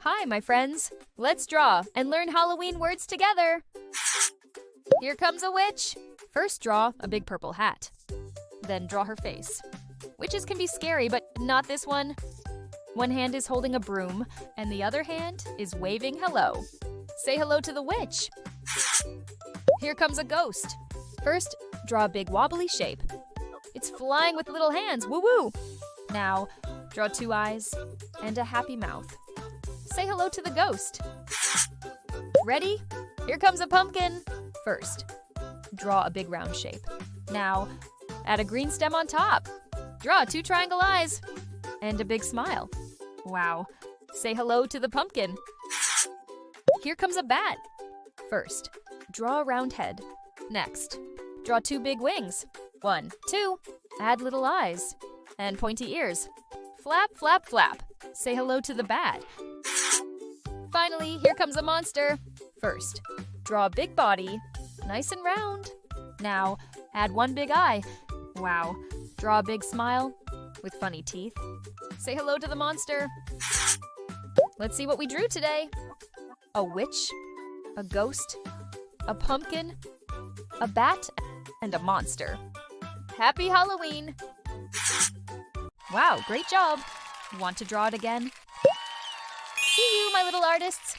Hi, my friends. Let's draw and learn Halloween words together. Here comes a witch. First, draw a big purple hat. Then draw her face. Witches can be scary, but not this one. One hand is holding a broom, and the other hand is waving hello. Say hello to the witch. Here comes a ghost. First, draw a big wobbly shape. It's flying with little hands, woo-woo! Now, draw 2 eyes and a happy mouth. Say hello to the ghost. Ready? Here comes a pumpkin. First, draw a big round shape. Now, add a green stem on top. Draw 2 triangle eyes and a big smile. Wow. Say hello to the pumpkin. Here comes a bat. First, draw a round head. Next, draw 2 big wings. 1, 2. Add little eyes and pointy ears. Flap, flap, flap. Say hello to the bat. Finally, here comes a monster. First, draw a big body, nice and round. Now, add 1 big eye. Wow. Draw a big smile with funny teeth. Say hello to the monster. Let's see what we drew today. A witch, a ghost, a pumpkin, a bat, and a monster. Happy Halloween! Wow, great job! Want to draw it again? See you, my little artists!